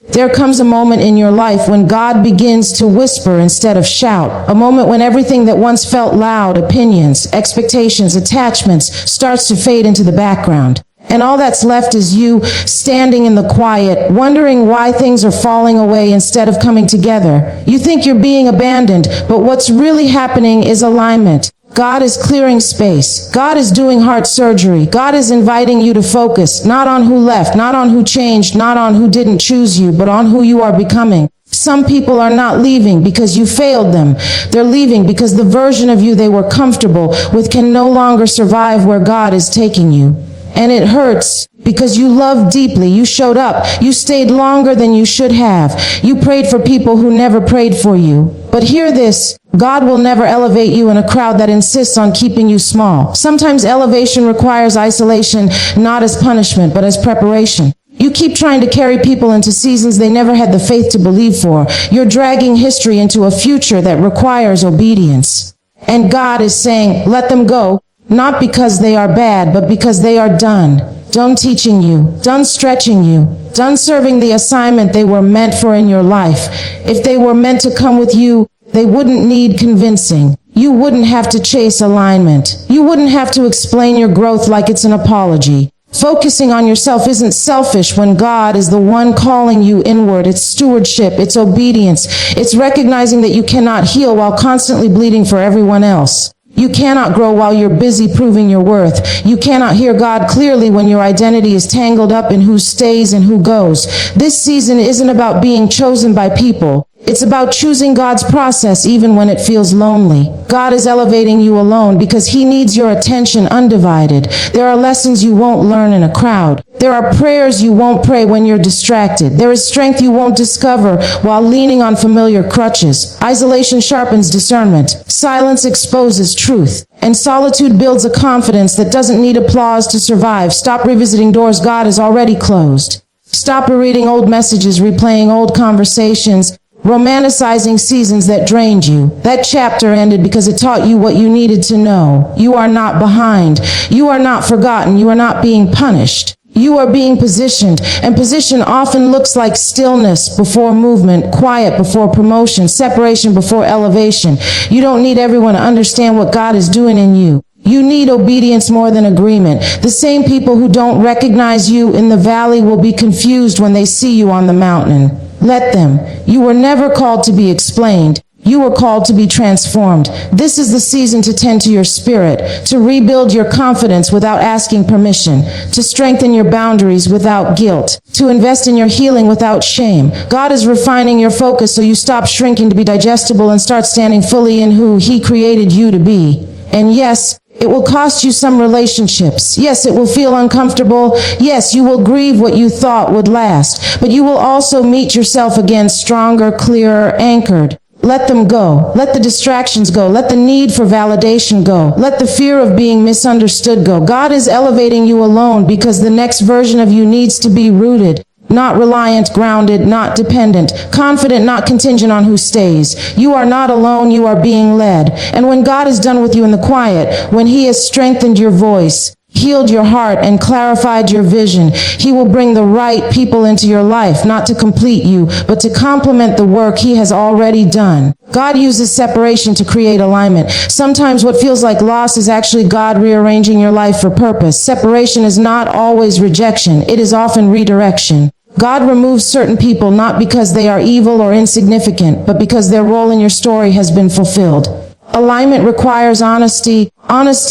There comes a moment in your life when God begins to whisper instead of shout. A moment when everything that once felt loud, opinions, expectations, attachments, starts to fade into the background. And all that's left is you standing in the quiet, wondering why things are falling away instead of coming together. You think you're being abandoned, but what's really happening is alignment. God is clearing space. God is doing heart surgery. God is inviting you to focus, not on who left, not on who changed, not on who didn't choose you, but on who you are becoming. Some people are not leaving because you failed them. They're leaving because the version of you they were comfortable with can no longer survive where God is taking you. And it hurts because you loved deeply, you showed up, you stayed longer than you should have. You prayed for people who never prayed for you. But hear this, God will never elevate you in a crowd that insists on keeping you small. Sometimes elevation requires isolation, not as punishment, but as preparation. You keep trying to carry people into seasons they never had the faith to believe for. You're dragging history into a future that requires obedience. And God is saying, let them go. Not because they are bad, but because they are done teaching you, done stretching you, done serving the assignment they were meant for in your life. If they were meant to come with you, they wouldn't need convincing. You wouldn't have to chase alignment. You wouldn't have to explain your growth like it's an apology. Focusing on yourself isn't selfish when God is the one calling you inward. It's stewardship, it's obedience, it's recognizing that you cannot heal while constantly bleeding for everyone else. You cannot grow while you're busy proving your worth. You cannot hear God clearly when your identity is tangled up in who stays and who goes. This season isn't about being chosen by people. It's about choosing God's process even when it feels lonely. God is elevating you alone because He needs your attention undivided. There are lessons you won't learn in a crowd. There are prayers you won't pray when you're distracted. There is strength you won't discover while leaning on familiar crutches. Isolation sharpens discernment. Silence exposes truth. And solitude builds a confidence that doesn't need applause to survive. Stop revisiting doors God has already closed. Stop rereading old messages, replaying old conversations, romanticizing seasons that drained you. That chapter ended because it taught you what you needed to know. You are not behind. You are not forgotten. You are not being punished. You are being positioned, and position often looks like stillness before movement, quiet before promotion, separation before elevation. You don't need everyone to understand what God is doing in you. You need obedience more than agreement. The same people who don't recognize you in the valley will be confused when they see you on the mountain. Let them. You were never called to be explained. You were called to be transformed. This is the season to tend to your spirit, to rebuild your confidence without asking permission, to strengthen your boundaries without guilt, to invest in your healing without shame. God is refining your focus so you stop shrinking to be digestible and start standing fully in who He created you to be. And yes, it will cost you some relationships. Yes, it will feel uncomfortable. Yes, you will grieve what you thought would last. But you will also meet yourself again stronger, clearer, anchored. Let them go. Let the distractions go. Let the need for validation go. Let the fear of being misunderstood go. God is elevating you alone because the next version of you needs to be rooted. Not reliant, grounded, not dependent, confident, not contingent on who stays. You are not alone, you are being led. And when God is done with you in the quiet, when He has strengthened your voice, healed your heart, and clarified your vision, He will bring the right people into your life, not to complete you, but to complement the work He has already done. God uses separation to create alignment. Sometimes what feels like loss is actually God rearranging your life for purpose. Separation is not always rejection, it is often redirection. God removes certain people not because they are evil or insignificant, but because their role in your story has been fulfilled. Alignment requires honesty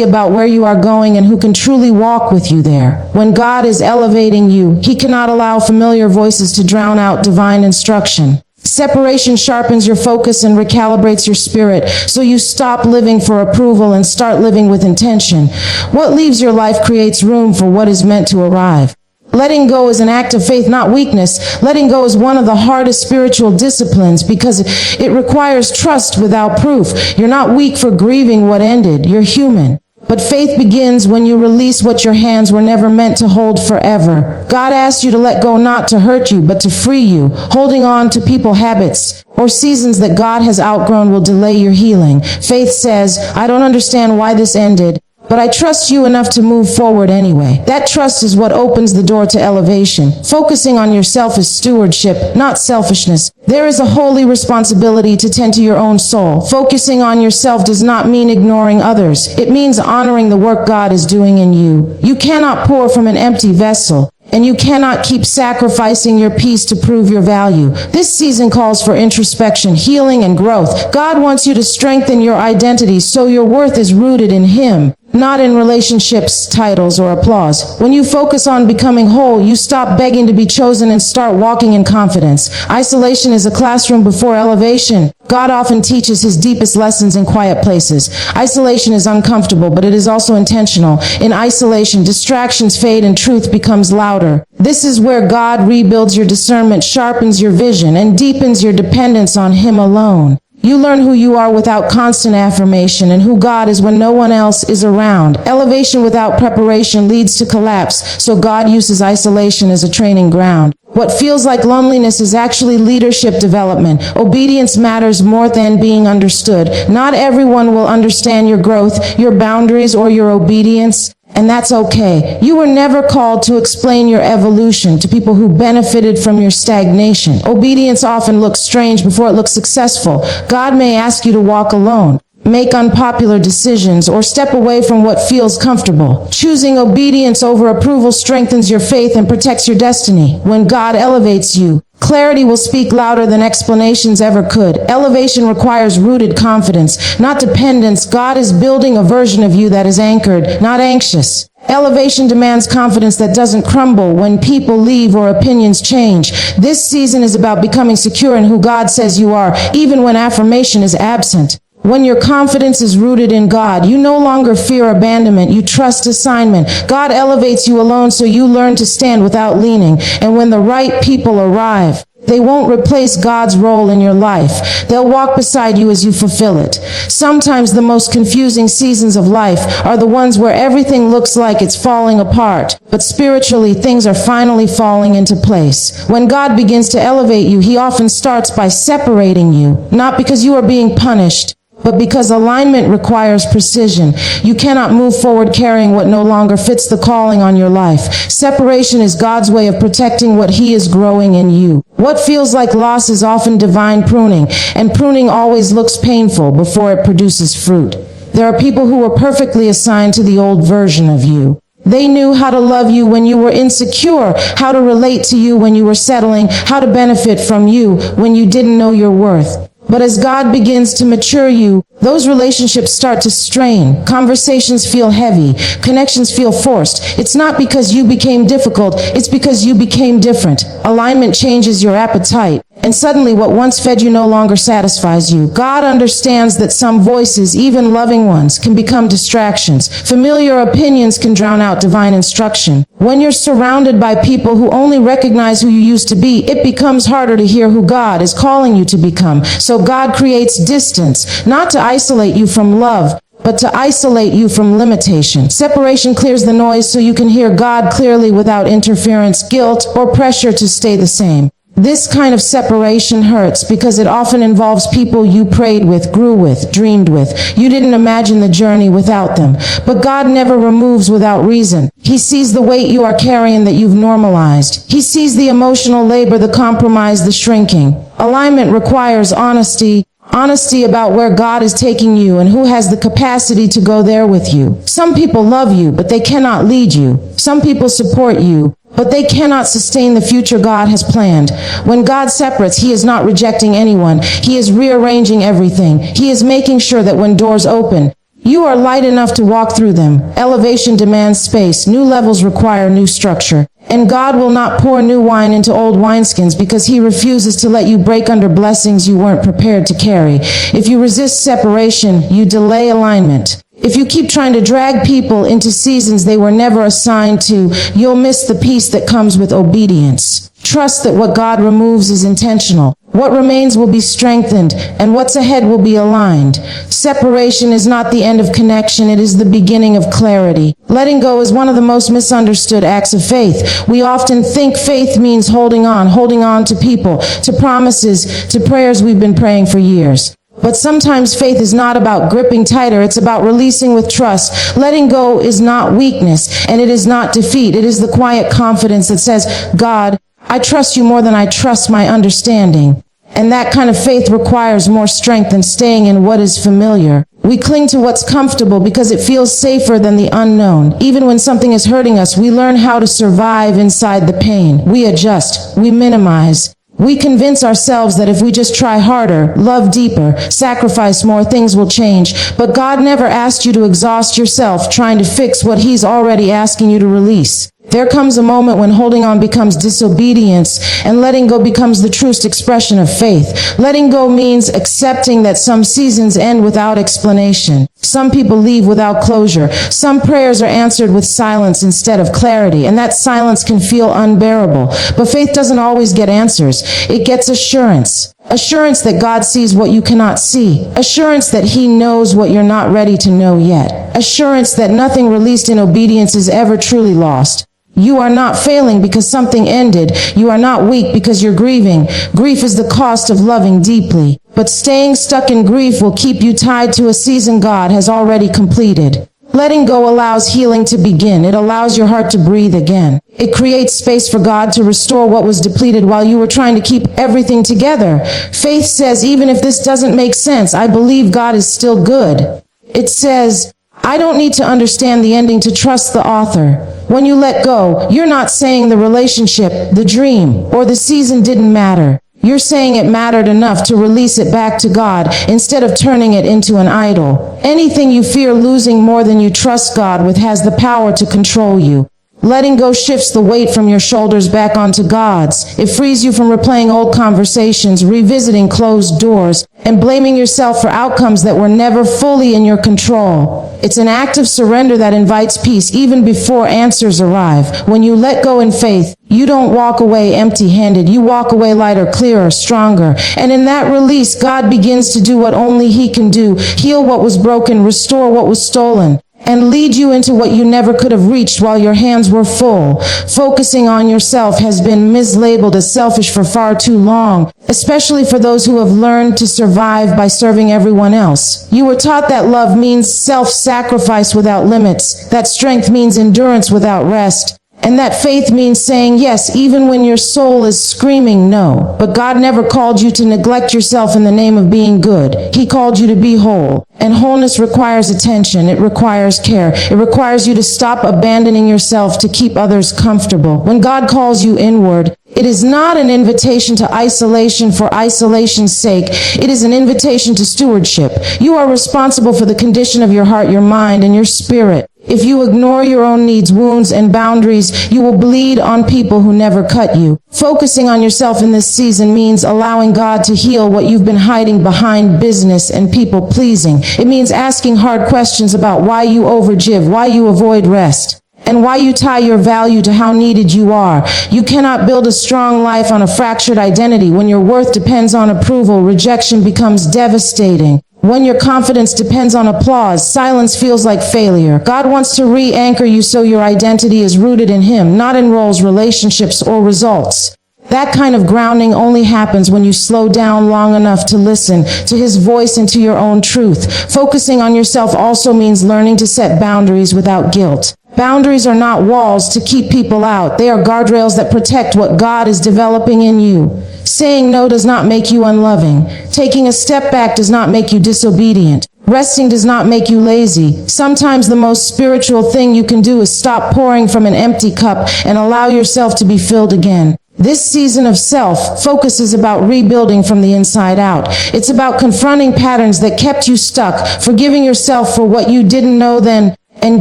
about where you are going and who can truly walk with you there. When God is elevating you, He cannot allow familiar voices to drown out divine instruction. Separation sharpens your focus and recalibrates your spirit, so you stop living for approval and start living with intention. What leaves your life creates room for what is meant to arrive. Letting go is an act of faith, not weakness. Letting go is one of the hardest spiritual disciplines because it requires trust without proof. You're not weak for grieving what ended. You're human. But faith begins when you release what your hands were never meant to hold forever. God asks you to let go not to hurt you, but to free you. Holding on to people, habits, or seasons that God has outgrown will delay your healing. Faith says, I don't understand why this ended, but I trust you enough to move forward anyway. That trust is what opens the door to elevation. Focusing on yourself is stewardship, not selfishness. There is a holy responsibility to tend to your own soul. Focusing on yourself does not mean ignoring others. It means honoring the work God is doing in you. You cannot pour from an empty vessel, and you cannot keep sacrificing your peace to prove your value. This season calls for introspection, healing, and growth. God wants you to strengthen your identity so your worth is rooted in Him, not in relationships, titles, or applause. When you focus on becoming whole, you stop begging to be chosen and start walking in confidence. Isolation is a classroom before elevation. God often teaches His deepest lessons in quiet places. Isolation is uncomfortable, but it is also intentional. In isolation, distractions fade and truth becomes louder. This is where God rebuilds your discernment, sharpens your vision, and deepens your dependence on Him alone. You learn who you are without constant affirmation and who God is when no one else is around. Elevation without preparation leads to collapse, so God uses isolation as a training ground. What feels like loneliness is actually leadership development. Obedience matters more than being understood. Not everyone will understand your growth, your boundaries, or your obedience. And that's okay. You were never called to explain your evolution to people who benefited from your stagnation. Obedience often looks strange before it looks successful. God may ask you to walk alone, make unpopular decisions, or step away from what feels comfortable. Choosing obedience over approval strengthens your faith and protects your destiny. When God elevates you, clarity will speak louder than explanations ever could. Elevation requires rooted confidence, not dependence. God is building a version of you that is anchored, not anxious. Elevation demands confidence that doesn't crumble when people leave or opinions change. This season is about becoming secure in who God says you are, even when affirmation is absent. When your confidence is rooted in God, you no longer fear abandonment, you trust assignment. God elevates you alone so you learn to stand without leaning. And when the right people arrive, they won't replace God's role in your life. They'll walk beside you as you fulfill it. Sometimes the most confusing seasons of life are the ones where everything looks like it's falling apart, but spiritually things are finally falling into place. When God begins to elevate you, He often starts by separating you, not because you are being punished, but because alignment requires precision. You cannot move forward carrying what no longer fits the calling on your life. Separation is God's way of protecting what He is growing in you. What feels like loss is often divine pruning, and pruning always looks painful before it produces fruit. There are people who were perfectly assigned to the old version of you. They knew how to love you when you were insecure, how to relate to you when you were settling, how to benefit from you when you didn't know your worth. But as God begins to mature you, those relationships start to strain. Conversations feel heavy. Connections feel forced. It's not because you became difficult. It's because you became different. Alignment changes your appetite. And suddenly what once fed you no longer satisfies you. God understands that some voices, even loving ones, can become distractions. Familiar opinions can drown out divine instruction. When you're surrounded by people who only recognize who you used to be, it becomes harder to hear who God is calling you to become. So God creates distance, not to isolate you from love, but to isolate you from limitation. Separation clears the noise so you can hear God clearly without interference, guilt, or pressure to stay the same. This kind of separation hurts because it often involves people you prayed with, grew with, dreamed with. You didn't imagine the journey without them. But God never removes without reason. He sees the weight you are carrying that you've normalized. He sees the emotional labor, the compromise, the shrinking. Alignment requires honesty. Honesty about where God is taking you and who has the capacity to go there with you. Some people love you, but they cannot lead you. Some people support you, but they cannot sustain the future God has planned. When God separates, He is not rejecting anyone. He is rearranging everything. He is making sure that when doors open, you are light enough to walk through them. Elevation demands space. New levels require new structure. And God will not pour new wine into old wineskins because He refuses to let you break under blessings you weren't prepared to carry. If you resist separation, you delay alignment. If you keep trying to drag people into seasons they were never assigned to, you'll miss the peace that comes with obedience. Trust that what God removes is intentional. What remains will be strengthened, and what's ahead will be aligned. Separation is not the end of connection, it is the beginning of clarity. Letting go is one of the most misunderstood acts of faith. We often think faith means holding on to people, to promises, to prayers we've been praying for years. But sometimes faith is not about gripping tighter, it's about releasing with trust. Letting go is not weakness, and it is not defeat. It is the quiet confidence that says, God, I trust you more than I trust my understanding. And that kind of faith requires more strength than staying in what is familiar. We cling to what's comfortable because it feels safer than the unknown. Even when something is hurting us, we learn how to survive inside the pain. We adjust, we minimize. We convince ourselves that if we just try harder, love deeper, sacrifice more, things will change. But God never asked you to exhaust yourself trying to fix what He's already asking you to release. There comes a moment when holding on becomes disobedience and letting go becomes the truest expression of faith. Letting go means accepting that some seasons end without explanation. Some people leave without closure. Some prayers are answered with silence instead of clarity, and that silence can feel unbearable. But faith doesn't always get answers. It gets assurance. Assurance that God sees what you cannot see. Assurance that He knows what you're not ready to know yet. Assurance that nothing released in obedience is ever truly lost. You are not failing because something ended. You are not weak because you're grieving. Grief is the cost of loving deeply. But staying stuck in grief will keep you tied to a season God has already completed. Letting go allows healing to begin. It allows your heart to breathe again. It creates space for God to restore what was depleted while you were trying to keep everything together. Faith says, even if this doesn't make sense, I believe God is still good. It says, I don't need to understand the ending to trust the author. When you let go, you're not saying the relationship, the dream, or the season didn't matter. You're saying it mattered enough to release it back to God instead of turning it into an idol. Anything you fear losing more than you trust God with has the power to control you. Letting go shifts the weight from your shoulders back onto God's. It frees you from replaying old conversations, revisiting closed doors, and blaming yourself for outcomes that were never fully in your control. It's an act of surrender that invites peace even before answers arrive. When you let go in faith, you don't walk away empty-handed. You walk away lighter, clearer, stronger. And in that release, God begins to do what only He can do. Heal what was broken, restore what was stolen, and lead you into what you never could have reached while your hands were full. Focusing on yourself has been mislabeled as selfish for far too long, especially for those who have learned to survive by serving everyone else. You were taught that love means self-sacrifice without limits, that strength means endurance without rest, and that faith means saying yes even when your soul is screaming no. But God never called you to neglect yourself in the name of being good. He called you to be whole. And wholeness requires attention. It requires care. It requires you to stop abandoning yourself to keep others comfortable. When God calls you inward, it is not an invitation to isolation for isolation's sake. It is an invitation to stewardship. You are responsible for the condition of your heart, your mind, and your spirit. If you ignore your own needs, wounds, and boundaries, you will bleed on people who never cut you. Focusing on yourself in this season means allowing God to heal what you've been hiding behind business and people pleasing. It means asking hard questions about why you overgive, why you avoid rest, and why you tie your value to how needed you are. You cannot build a strong life on a fractured identity. When your worth depends on approval, rejection becomes devastating. When your confidence depends on applause, silence feels like failure. God wants to re-anchor you so your identity is rooted in Him, not in roles, relationships, or results. That kind of grounding only happens when you slow down long enough to listen to His voice and to your own truth. Focusing on yourself also means learning to set boundaries without guilt. Boundaries are not walls to keep people out. They are guardrails that protect what God is developing in you. Saying no does not make you unloving. Taking a step back does not make you disobedient. Resting does not make you lazy. Sometimes the most spiritual thing you can do is stop pouring from an empty cup and allow yourself to be filled again. This season of self-focus is about rebuilding from the inside out. It's about confronting patterns that kept you stuck, forgiving yourself for what you didn't know then, and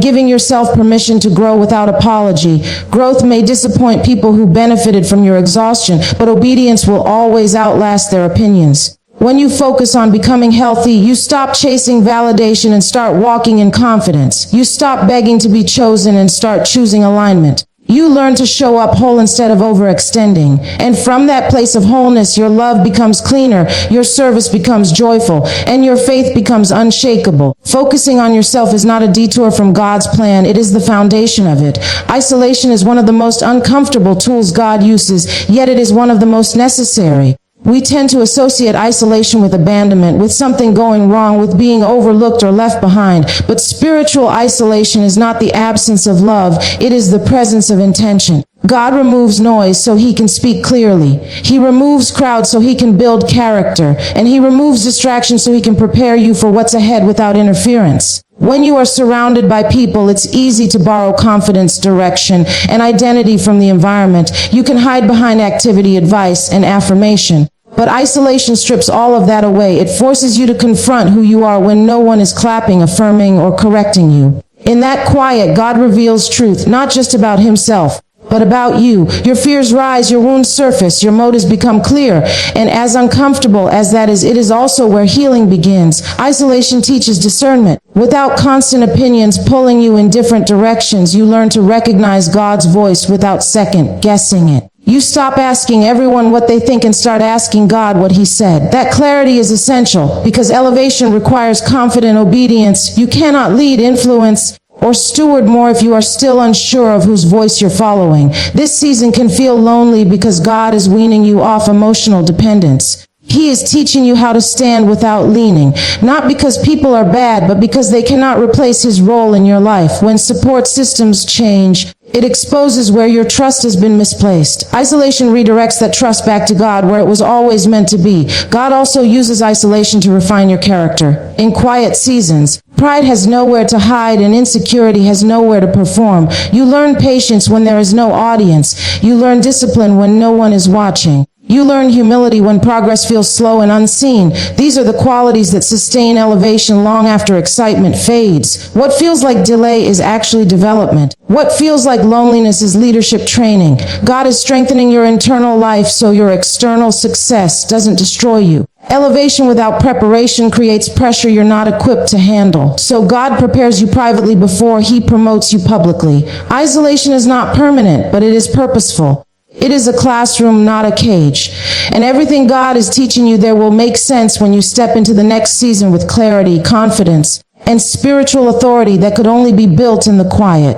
giving yourself permission to grow without apology. Growth may disappoint people who benefited from your exhaustion, but obedience will always outlast their opinions. When you focus on becoming healthy, you stop chasing validation and start walking in confidence. You stop begging to be chosen and start choosing alignment. You learn to show up whole instead of overextending. And from that place of wholeness, your love becomes cleaner, your service becomes joyful, and your faith becomes unshakable. Focusing on yourself is not a detour from God's plan. It is the foundation of it. Isolation is one of the most uncomfortable tools God uses, yet it is one of the most necessary. We tend to associate isolation with abandonment, with something going wrong, with being overlooked or left behind. But spiritual isolation is not the absence of love, it is the presence of intention. God removes noise so he can speak clearly. He removes crowds so he can build character. And he removes distractions so he can prepare you for what's ahead without interference. When you are surrounded by people, it's easy to borrow confidence, direction, and identity from the environment. You can hide behind activity, advice, and affirmation. But isolation strips all of that away. It forces you to confront who you are when no one is clapping, affirming, or correcting you. In that quiet, God reveals truth, not just about himself, but about you. Your fears rise, your wounds surface, your motives become clear. And as uncomfortable as that is, it is also where healing begins. Isolation teaches discernment. Without constant opinions pulling you in different directions, you learn to recognize God's voice without second guessing it. You stop asking everyone what they think and start asking God what he said. That clarity is essential because elevation requires confident obedience. You cannot lead, influence, or steward more if you are still unsure of whose voice you're following. This season can feel lonely because God is weaning you off emotional dependence. He is teaching you how to stand without leaning, not because people are bad, but because they cannot replace his role in your life. When support systems change, it exposes where your trust has been misplaced. Isolation redirects that trust back to God where it was always meant to be. God also uses isolation to refine your character. In quiet seasons, pride has nowhere to hide and insecurity has nowhere to perform. You learn patience when there is no audience. You learn discipline when no one is watching. You learn humility when progress feels slow and unseen. These are the qualities that sustain elevation long after excitement fades. What feels like delay is actually development. What feels like loneliness is leadership training. God is strengthening your internal life so your external success doesn't destroy you. Elevation without preparation creates pressure you're not equipped to handle. So God prepares you privately before he promotes you publicly. Isolation is not permanent, but it is purposeful. It is a classroom, not a cage. And everything God is teaching you there will make sense when you step into the next season with clarity, confidence, and spiritual authority that could only be built in the quiet.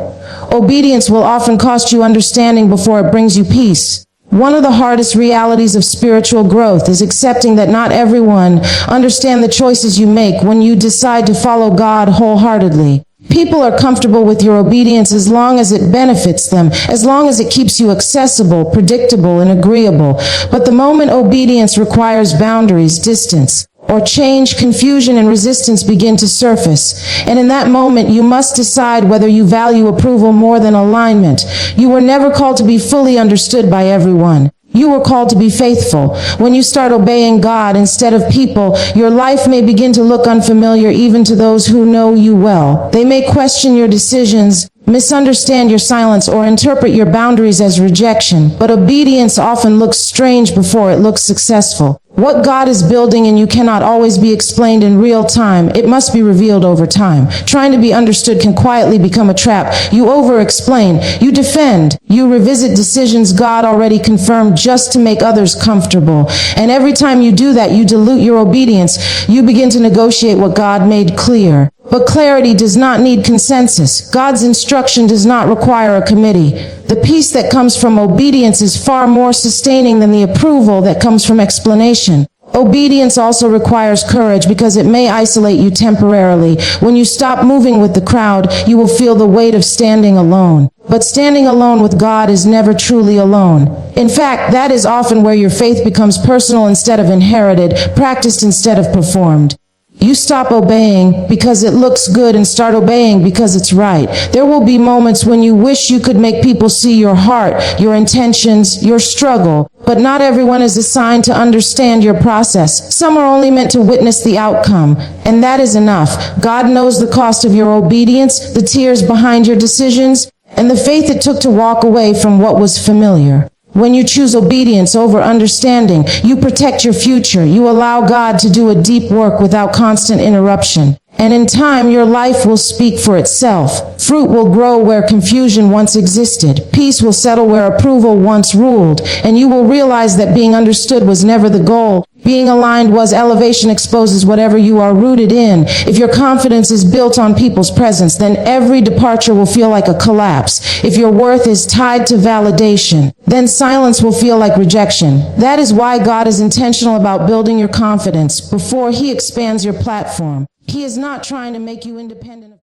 Obedience will often cost you understanding before it brings you peace. One of the hardest realities of spiritual growth is accepting that not everyone understands the choices you make when you decide to follow God wholeheartedly. People are comfortable with your obedience as long as it benefits them, as long as it keeps you accessible, predictable, and agreeable. But the moment obedience requires boundaries, distance, or change, confusion and resistance begin to surface. And in that moment, you must decide whether you value approval more than alignment. You were never called to be fully understood by everyone. You were called to be faithful. When you start obeying God instead of people, your life may begin to look unfamiliar even to those who know you well. They may question your decisions, misunderstand your silence, or interpret your boundaries as rejection. But obedience often looks strange before it looks successful. What God is building in you cannot always be explained in real time. It must be revealed over time. Trying to be understood can quietly become a trap. You over-explain, you defend, you revisit decisions God already confirmed just to make others comfortable. And every time you do that, you dilute your obedience. You begin to negotiate what God made clear. But clarity does not need consensus. God's instruction does not require a committee. The peace that comes from obedience is far more sustaining than the approval that comes from explanation. Obedience also requires courage because it may isolate you temporarily. When you stop moving with the crowd, you will feel the weight of standing alone. But standing alone with God is never truly alone. In fact, that is often where your faith becomes personal instead of inherited, practiced instead of performed. You stop obeying because it looks good and start obeying because it's right. There will be moments when you wish you could make people see your heart, your intentions, your struggle. But not everyone is assigned to understand your process. Some are only meant to witness the outcome, and that is enough. God knows the cost of your obedience, the tears behind your decisions, and the faith it took to walk away from what was familiar. When you choose obedience over understanding, you protect your future. You allow God to do a deep work without constant interruption. And in time, your life will speak for itself. Fruit will grow where confusion once existed. Peace will settle where approval once ruled. And you will realize that being understood was never the goal. Being aligned was. Elevation exposes whatever you are rooted in. If your confidence is built on people's presence, then every departure will feel like a collapse. If your worth is tied to validation, then silence will feel like rejection. That is why God is intentional about building your confidence before He expands your platform. He is not trying to make you independent of